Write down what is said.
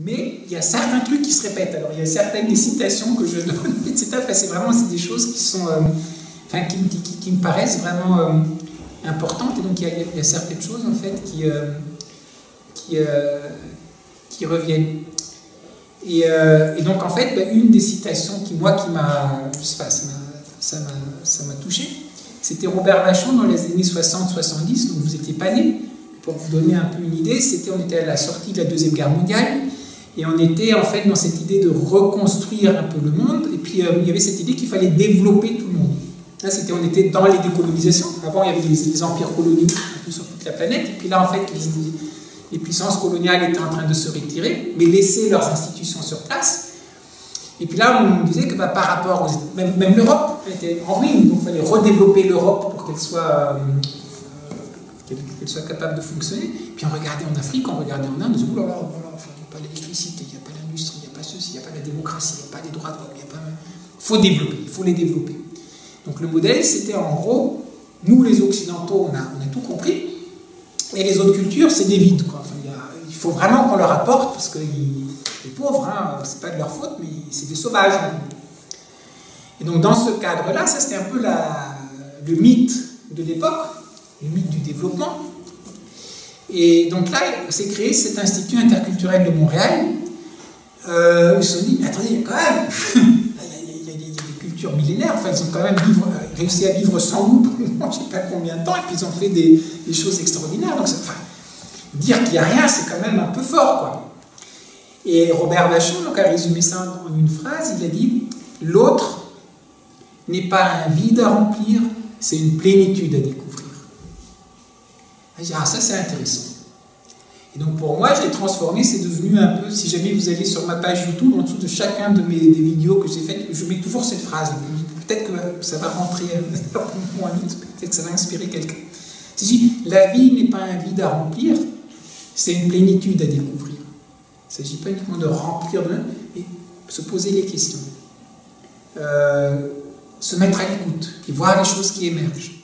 Mais il y a certains trucs qui se répètent. Alors, il y a certaines des citations que je donne, etc. Enfin, c'est des choses qui sont, qui me paraissent vraiment importantes. Et donc, il y a certaines choses, en fait, qui reviennent. Et donc, en fait, une des citations qui m'a, je sais pas, ça m'a touché, c'était Robert Vachon dans les années 60-70, donc vous n'étiez pas né. Pour vous donner un peu une idée, on était à la sortie de la Deuxième Guerre mondiale, et on était en fait dans cette idée de reconstruire un peu le monde, et puis il y avait cette idée qu'il fallait développer tout le monde. Là, on était dans les décolonisations. Avant, il y avait les empires coloniaux un peu sur toute la planète, et puis là, en fait, les puissances coloniales étaient en train de se retirer, mais laisser leurs institutions sur place. Et puis là, on disait que par rapport, même l'Europe était en ruine, donc il fallait redévelopper l'Europe pour qu'elle soit capable de fonctionner. Puis on regardait en Afrique, on regardait en Inde, on disait, oh là là, il n'y a pas l'électricité, il n'y a pas l'industrie, il n'y a pas ceci, il n'y a pas la démocratie, il n'y a pas les droits de l'homme, il faut développer, il faut les développer. Donc le modèle, c'était en gros, nous les Occidentaux, on a tout compris, et les autres cultures, c'est des vides, quoi. Enfin, il faut vraiment qu'on leur apporte, parce que les pauvres, hein, c'est pas de leur faute, mais c'est des sauvages. Et donc dans ce cadre-là, ça c'était un peu le mythe de l'époque, le mythe du développement. Et donc là, s'est créé cet Institut interculturel de Montréal, où ils se sont dit, mais attendez, quand même, il y a des cultures millénaires, enfin ils ont quand même réussi à vivre sans nous pendant je ne sais pas combien de temps, et puis ils ont fait des choses extraordinaires. Donc dire qu'il n'y a rien, c'est quand même un peu fort, quoi. Et Robert Vachon donc, a résumé ça en une phrase, il a dit « L'autre n'est pas un vide à remplir, c'est une plénitude à découvrir. » Ah, ça c'est intéressant. Et donc pour moi, je l'ai transformé, c'est devenu un peu, si jamais vous allez sur ma page YouTube, en dessous de chacun des vidéos que j'ai faites, je mets toujours cette phrase. Peut-être que ça va rentrer peut-être que ça va inspirer quelqu'un. Je dis, la vie n'est pas un vide à remplir, c'est une plénitude à découvrir. Il ne s'agit pas uniquement de remplir, mais se poser les questions. Se mettre à l'écoute, puis voir les choses qui émergent.